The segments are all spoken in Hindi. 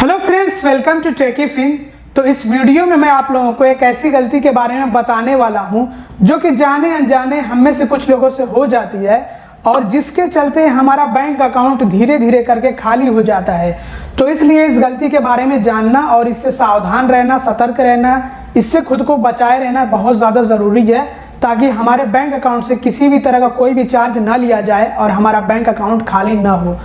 Hello friends, welcome to Techy Fin. तो इस वीडियो में मैं आप लोगों को एक ऐसी गलती के बारे में बताने वाला हूं जो कि जाने अनजाने हम में से कुछ लोगों से हो जाती है और जिसके चलते हमारा बैंक अकाउंट धीरे धीरे करके खाली हो जाता है। तो इसलिए इस गलती के बारे में जानना और इससे सावधान रहना, सतर्क रहना, इससे खुद को बचाए रहना बहुत ज़्यादा ज़रूरी है ताकि हमारे बैंक अकाउंट से किसी भी तरह का कोई भी चार्ज ना लिया जाए और हमारा बैंक अकाउंट खाली ना हो।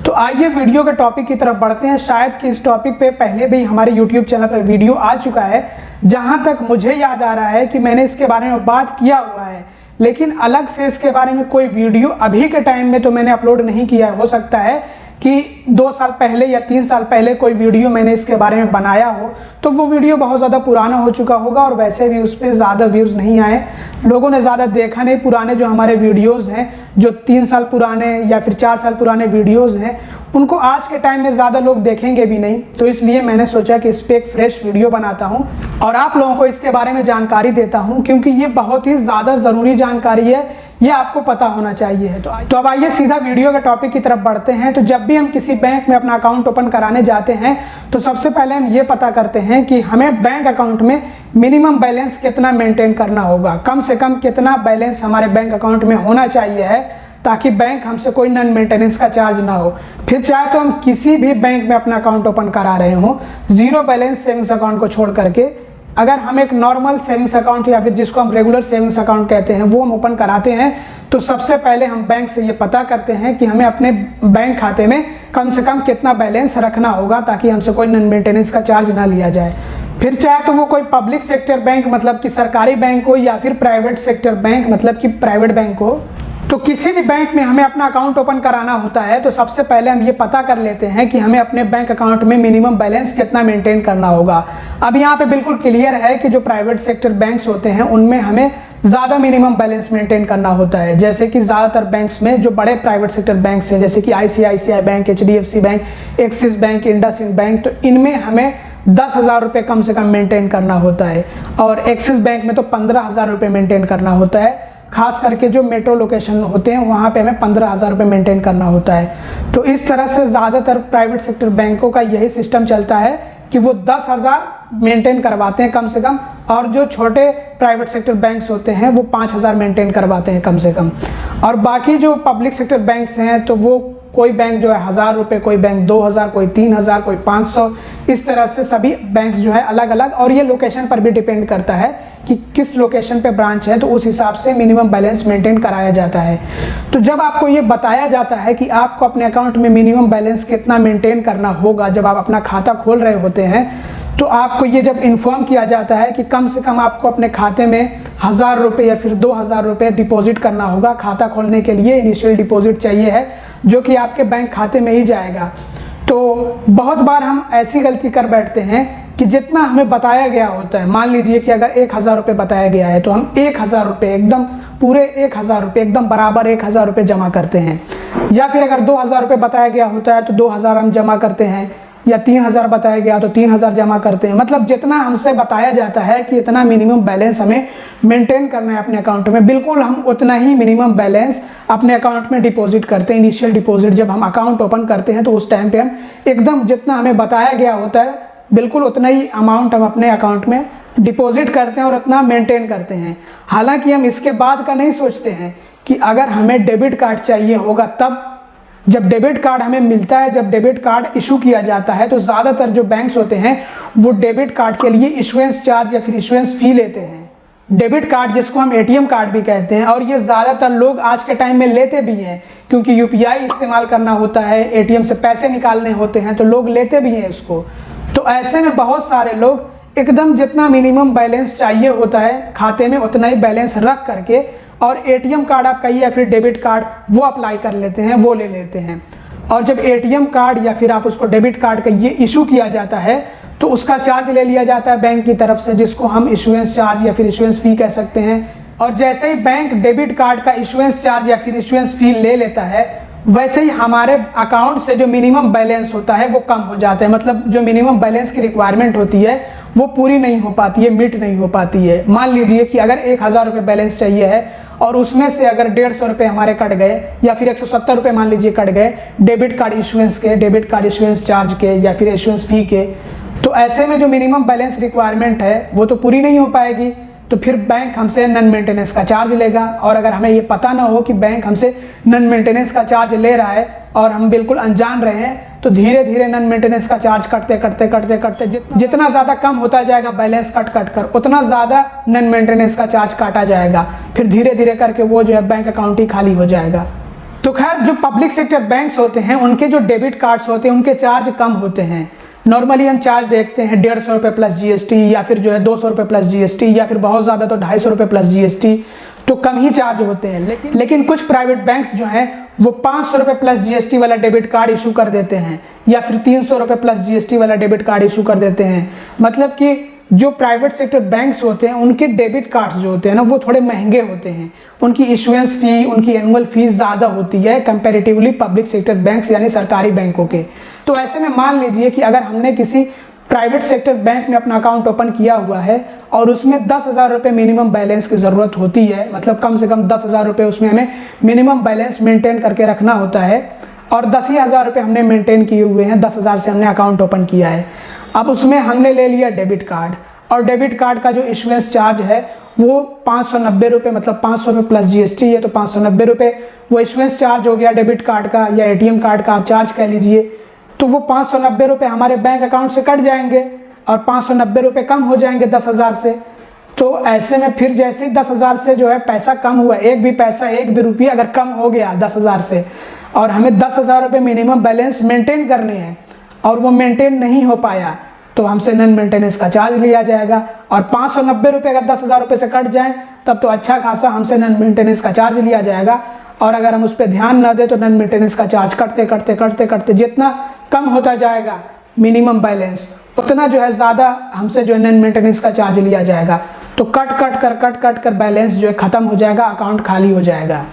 तो आइए वीडियो के टॉपिक की तरफ बढ़ते हैं। शायद कि इस टॉपिक पे पहले भी हमारे YouTube चैनल पर वीडियो आ चुका है। जहां तक मुझे याद आ रहा है कि मैंने इसके बारे में बात किया हुआ है, लेकिन अलग से इसके बारे में कोई वीडियो अभी के टाइम में तो मैंने अपलोड नहीं किया। हो सकता है कि 2 साल पहले या 3 साल पहले कोई वीडियो मैंने इसके बारे में बनाया हो, तो वो वीडियो बहुत ज़्यादा पुराना हो चुका होगा और वैसे भी उस पर ज़्यादा व्यूज़ नहीं आए, लोगों ने ज़्यादा देखा नहीं। पुराने जो हमारे वीडियोज़ हैं, जो 3 साल पुराने या फिर 4 साल पुराने वीडियोज़ हैं, उनको आज के टाइम में ज़्यादा लोग देखेंगे भी नहीं। तो इसलिए मैंने सोचा कि इस पर एक फ्रेश वीडियो बनाता हूँ और आप लोगों को इसके बारे में जानकारी देता हूँ, क्योंकि ये बहुत ही ज़्यादा ज़रूरी जानकारी है, ये आपको पता होना चाहिए। तो अब आइए सीधा वीडियो के टॉपिक की तरफ बढ़ते हैं। तो जब भी हम किसी बैंक में अपना अकाउंट ओपन कराने जाते हैं तो सबसे पहले हम ये पता करते हैं कि हमें बैंक अकाउंट में मिनिमम बैलेंस कितना मेंटेन करना होगा, कम से कम कितना बैलेंस हमारे बैंक अकाउंट में होना चाहिए है ताकि बैंक हमसे कोई नॉन मेंटेनेंस का चार्ज ना हो। फिर चाहे तो हम किसी भी बैंक में अपना अकाउंट ओपन करा रहे हो, जीरो बैलेंस सेविंग्स अकाउंट को छोड़ करके, अगर हम एक नॉर्मल सेविंग्स अकाउंट या फिर जिसको हम रेगुलर सेविंग्स अकाउंट कहते हैं वो हम ओपन कराते हैं, तो सबसे पहले हम बैंक से ये पता करते हैं कि हमें अपने बैंक खाते में कम से कम कितना बैलेंस रखना होगा ताकि हमसे कोई नॉन मेंटेनेंस का चार्ज ना लिया जाए। फिर चाहे तो वो कोई पब्लिक सेक्टर बैंक मतलब कि सरकारी बैंक हो या फिर प्राइवेट सेक्टर बैंक मतलब कि प्राइवेट बैंक हो, तो किसी भी बैंक में हमें अपना अकाउंट ओपन कराना होता है तो सबसे पहले हम ये पता कर लेते हैं कि हमें अपने बैंक अकाउंट में मिनिमम बैलेंस कितना मेंटेन करना होगा। अब यहाँ पे बिल्कुल क्लियर है कि जो प्राइवेट सेक्टर बैंक्स होते हैं उनमें हमें ज़्यादा मिनिमम बैलेंस मेंटेन करना होता है। जैसे कि ज़्यादातर बैंक्स में जो बड़े प्राइवेट सेक्टर बैंक्स हैं, जैसे कि ICICI bank, HDFC bank, axis bank, IndusInd bank, तो इनमें हमें 10,000 रुपये कम से कम मेंटेन करना होता है और एक्सिस बैंक में तो 15,000 रुपये मेंटेन करना होता है। खास करके जो मेट्रो लोकेशन होते हैं वहाँ पे हमें 15,000 रुपये मेंटेन करना होता है। तो इस तरह से ज़्यादातर प्राइवेट सेक्टर बैंकों का यही सिस्टम चलता है कि वो 10,000 मेंटेन करवाते हैं कम से कम, और जो छोटे प्राइवेट सेक्टर बैंक्स होते हैं वो 5,000 मेंटेन करवाते हैं कम से कम। और बाकी जो पब्लिक सेक्टर बैंक्स हैं तो वो कोई बैंक जो है 1,000 रुपये, कोई बैंक 2,000, कोई 3,000, कोई 500, इस तरह से सभी बैंक्स जो है अलग अलग, और ये लोकेशन पर भी डिपेंड करता है कि किस लोकेशन पे ब्रांच है, तो उस हिसाब से मिनिमम बैलेंस मेंटेन कराया जाता है। तो जब आपको ये बताया जाता है कि आपको अपने अकाउंट में मिनिमम बैलेंस कितना मेंटेन करना होगा जब आप अपना खाता खोल रहे होते हैं, तो आपको ये जब इन्फॉर्म किया जाता है कि कम से कम आपको अपने खाते में 1,000 रुपये या फिर 2,000 रुपये डिपॉजिट करना होगा। खाता खोलने के लिए इनिशियल डिपॉजिट चाहिए है जो कि आपके बैंक खाते में ही जाएगा। तो बहुत बार हम ऐसी गलती कर बैठते हैं कि जितना हमें बताया गया होता है, मान लीजिए कि अगर 1,000 रुपये बताया गया है तो हम 1,000 रुपये एकदम पूरे 1,000 रुपये एकदम बराबर 1,000 रुपये जमा करते हैं, या फिर अगर 2,000 रुपये बताया गया होता है तो 2,000 हम जमा करते हैं, या 3,000 बताया गया तो 3,000 जमा करते हैं। मतलब जितना हमसे बताया जाता है कि इतना मिनिमम बैलेंस हमें मेंटेन करना है अपने अकाउंट में, बिल्कुल हम उतना ही मिनिमम बैलेंस अपने अकाउंट में डिपॉजिट करते हैं। इनिशियल डिपॉजिट जब हम अकाउंट ओपन करते हैं तो उस टाइम पे हम एकदम जितना हमें बताया गया होता है बिल्कुल उतना ही अमाउंट हम अपने अकाउंट में डिपॉजिट करते हैं और उतना मेंटेन करते हैं। हालांकि हम इसके बाद का नहीं सोचते हैं कि अगर हमें डेबिट कार्ड चाहिए होगा तब, जब डेबिट कार्ड हमें मिलता है, जब डेबिट कार्ड इशू किया जाता है तो ज़्यादातर जो बैंक्स होते हैं वो डेबिट कार्ड के लिए इशुएंस चार्ज या फिर इशुएंस फ़ी लेते हैं। डेबिट कार्ड जिसको हम ATM कार्ड भी कहते हैं, और ये ज़्यादातर लोग आज के टाइम में लेते भी हैं क्योंकि UPI इस्तेमाल करना होता है, ATM से पैसे निकालने होते हैं तो लोग लेते भी हैं इसको। तो ऐसे में बहुत सारे लोग एकदम जितना मिनिमम बैलेंस चाहिए होता है खाते में उतना ही बैलेंस रख करके और ATM कार्ड आप कहिए या फिर डेबिट कार्ड वो अप्लाई कर लेते हैं, वो ले लेते हैं। और जब ATM कार्ड या फिर आप उसको डेबिट कार्ड का ये इशू किया जाता है तो उसका चार्ज ले लिया जाता है बैंक की तरफ से, जिसको हम इशुएंस चार्ज या फिर इशुएंस फ़ी कह सकते हैं। और जैसे ही बैंक डेबिट कार्ड का इशुएंस चार्ज या फिर इशुएंस फ़ी ले लेता है वैसे ही हमारे अकाउंट से जो मिनिमम बैलेंस होता है वो कम हो जाता है। मतलब जो मिनिमम बैलेंस की रिक्वायरमेंट होती है वो पूरी नहीं हो पाती है, मीट नहीं हो पाती है। मान लीजिए कि अगर 1000 रुपये बैलेंस चाहिए है और उसमें से अगर 150 रुपये हमारे कट गए या फिर 170 रुपये मान लीजिए कट गए डेबिट कार्ड इशुएंस के, डेबिट कार्ड इशुएंस चार्ज के या फिर इशुएंस फी के, तो ऐसे में जो मिनिमम बैलेंस रिक्वायरमेंट है वो तो पूरी नहीं हो पाएगी। तो फिर बैंक हमसे नन मेंटेनेंस का चार्ज लेगा, और अगर हमें ये पता ना हो कि बैंक हमसे नन मेंटेनेंस का चार्ज ले रहा है और हम बिल्कुल अनजान रहे हैं, तो धीरे धीरे नन मेंटेनेंस का चार्ज कटते जितना ज़्यादा कम होता जाएगा बैलेंस कट कर उतना ज़्यादा नन मेंटेनेंस का चार्ज काटा जाएगा। फिर धीरे धीरे करके वो जो है बैंक अकाउंट ही खाली हो जाएगा। तो खैर जो पब्लिक सेक्टर बैंक्स होते हैं उनके जो डेबिट कार्ड्स होते हैं उनके चार्ज कम होते हैं। नॉर्मली हम चार्ज देखते हैं 150 रुपये प्लस जीएसटी या फिर जो है 200 रुपये प्लस जीएसटी या फिर बहुत ज़्यादा तो 250 रुपये प्लस जीएसटी, तो कम ही चार्ज होते हैं। लेकिन कुछ प्राइवेट बैंक्स जो हैं वो 500 रुपये प्लस जीएसटी वाला डेबिट कार्ड इशू कर देते हैं या फिर 300 रुपये प्लस जीएसटी वाला डेबिट कार्ड इशू कर देते हैं। मतलब कि जो प्राइवेट सेक्टर बैंक्स होते हैं उनके डेबिट कार्ड्स जो होते हैं ना वो थोड़े महंगे होते हैं, उनकी इशुएंस फ़ी, उनकी एनुअल फीस ज़्यादा होती है कंपैरेटिवली पब्लिक सेक्टर बैंक्स यानी सरकारी बैंकों के। तो ऐसे में मान लीजिए कि अगर हमने किसी प्राइवेट सेक्टर बैंक में अपना अकाउंट ओपन किया हुआ है और उसमें 10,000 रुपये मिनिमम बैलेंस की ज़रूरत होती है, मतलब कम से कम 10,000 रुपये उसमें हमें मिनिमम बैलेंस मेंटेन करके रखना होता है, और 10,000 रुपये हमने मेंटेन किए हुए हैं, 10,000 से हमने अकाउंट ओपन किया है। अब उसमें हमने ले लिया डेबिट कार्ड, और डेबिट कार्ड का जो इशुएंस चार्ज है वो 590 रुपये, मतलब 500 रुपये प्लस जीएसटी है तो 590 रुपये वो इशुएंस चार्ज हो गया डेबिट कार्ड का या एटीएम कार्ड का आप चार्ज कह लीजिए। तो वो 590 रुपये हमारे बैंक अकाउंट से कट जाएंगे और 590 रुपये कम हो जाएंगे 10,000 से। तो ऐसे में फिर जैसे ही 10,000 से जो है पैसा कम हुआ, एक भी रुपया अगर कम हो गया 10,000 से और हमें 10,000 रुपये मिनिमम बैलेंस मेंटेन करने हैं और वो मेंटेन नहीं हो पाया तो हमसे नन मेंटेनेंस का चार्ज लिया जाएगा। और 590 रुपये अगर 10,000 रुपये से कट जाएं तब तो अच्छा खासा हमसे नन मेंटेनेंस का चार्ज लिया जाएगा, और अगर हम उस पर ध्यान ना दें तो नन मेंटेनेंस का चार्ज करते जितना कम होता जाएगा मिनिमम बैलेंस उतना जो है ज़्यादा हमसे जो है नन मेंटेनेंस का चार्ज लिया जाएगा। तो कट कर बैलेंस जो है ख़त्म हो जाएगा, अकाउंट खाली हो जाएगा।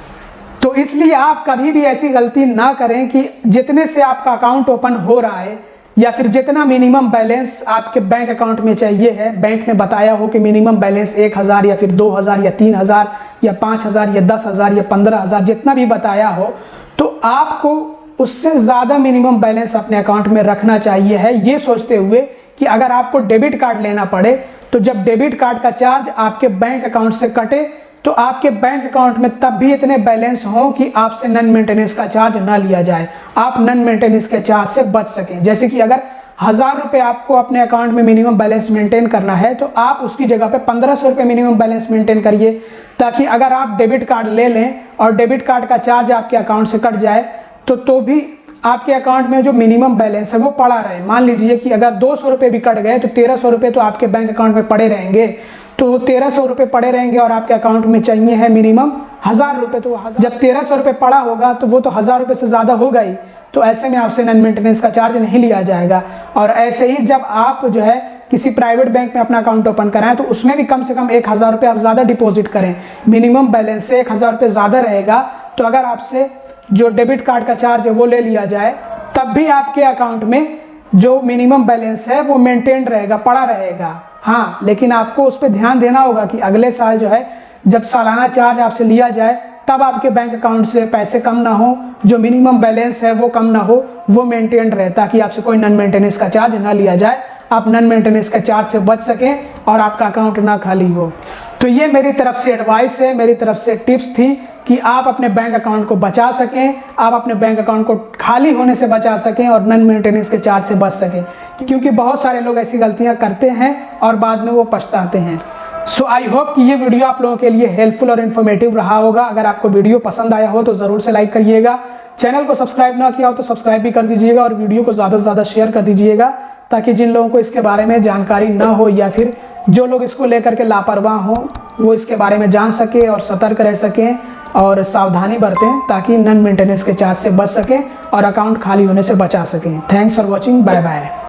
तो इसलिए आप कभी भी ऐसी गलती ना करें कि जितने से आपका अकाउंट ओपन हो रहा है या फिर जितना मिनिमम बैलेंस आपके बैंक अकाउंट में चाहिए है, बैंक ने बताया हो कि मिनिमम बैलेंस 1,000 या फिर 2,000 या 3,000 या 5,000 या 10,000 या 15,000 जितना भी बताया हो, तो आपको उससे ज़्यादा मिनिमम बैलेंस अपने अकाउंट में रखना चाहिए है, ये सोचते हुए कि अगर आपको डेबिट कार्ड लेना पड़े तो जब डेबिट कार्ड का चार्ज आपके बैंक अकाउंट से कटे तो आपके बैंक अकाउंट में तब भी इतने बैलेंस हों कि आपसे नन मेंटेनेंस का चार्ज ना लिया जाए, आप नन मेंटेनेंस के चार्ज से बच सकें। जैसे कि अगर 1,000 रुपये आपको अपने अकाउंट में मिनिमम बैलेंस मेंटेन करना है तो आप उसकी जगह पे 1,500 रुपये मिनिमम बैलेंस मेंटेन करिए, ताकि अगर आप डेबिट कार्ड ले लें और डेबिट कार्ड का चार्ज आपके अकाउंट से कट जाए तो भी आपके अकाउंट में जो मिनिमम बैलेंस है वो पड़ा रहे। मान लीजिए कि अगर 200 रुपये भी कट गए तो 1,300 रुपये तो आपके बैंक अकाउंट में पड़े रहेंगे, तो 1,300 रुपये पड़े रहेंगे और आपके अकाउंट में चाहिए है मिनिमम 1,000 रुपये। तो जब 1,300 रुपये पड़ा होगा तो वो तो 1,000 रुपये से ज़्यादा होगा ही, तो ऐसे में आपसे नन मेंटेनेंस का चार्ज नहीं लिया जाएगा। और ऐसे ही जब आप जो है किसी प्राइवेट बैंक में अपना अकाउंट ओपन कराएं तो उसमें भी कम से कम 1,000 रुपये आप ज़्यादा डिपॉजिट करें, मिनिमम बैलेंस से 1,000 रुपये ज़्यादा रहेगा। तो अगर आपसे जो डेबिट कार्ड का चार्ज है वो ले लिया जाए तब भी आपके अकाउंट में जो मिनिमम बैलेंस है वो मेंटेन रहेगा, पड़ा रहेगा। हाँ, लेकिन आपको उस पर ध्यान देना होगा कि अगले साल जो है जब सालाना चार्ज आपसे लिया जाए तब आपके बैंक अकाउंट से पैसे कम ना हो, जो मिनिमम बैलेंस है वो कम ना हो, वो मेंटेन रहे, ताकि आपसे कोई नन मेंटेनेंस का चार्ज ना लिया जाए, आप नन मेंटेनेंस के चार्ज से बच सकें और आपका अकाउंट ना खाली हो। तो ये मेरी तरफ से एडवाइस है, मेरी तरफ से टिप्स थी कि आप अपने बैंक अकाउंट को बचा सकें, आप अपने बैंक अकाउंट को खाली होने से बचा सकें और नन मेंटेनेंस के चार्ज से बच सकें, क्योंकि बहुत सारे लोग ऐसी गलतियां करते हैं और बाद में वो पछताते हैं। सो आई होप कि ये वीडियो आप लोगों के लिए हेल्पफुल और इन्फॉर्मेटिव रहा होगा। अगर आपको वीडियो पसंद आया हो तो ज़रूर से लाइक करिएगा, चैनल को सब्सक्राइब ना किया हो तो सब्सक्राइब भी कर दीजिएगा और वीडियो को ज़्यादा से ज़्यादा शेयर कर दीजिएगा, ताकि जिन लोगों को इसके बारे में जानकारी ना हो या फिर जो लोग इसको लेकर के लापरवाह हों वो इसके बारे में जान सके और सतर्क रह सकें और सावधानी बरतें, ताकि नन मेंटेनेंस के चार्ज से बच सकें और अकाउंट खाली होने से बचा सकें। Thanks for watching, bye bye.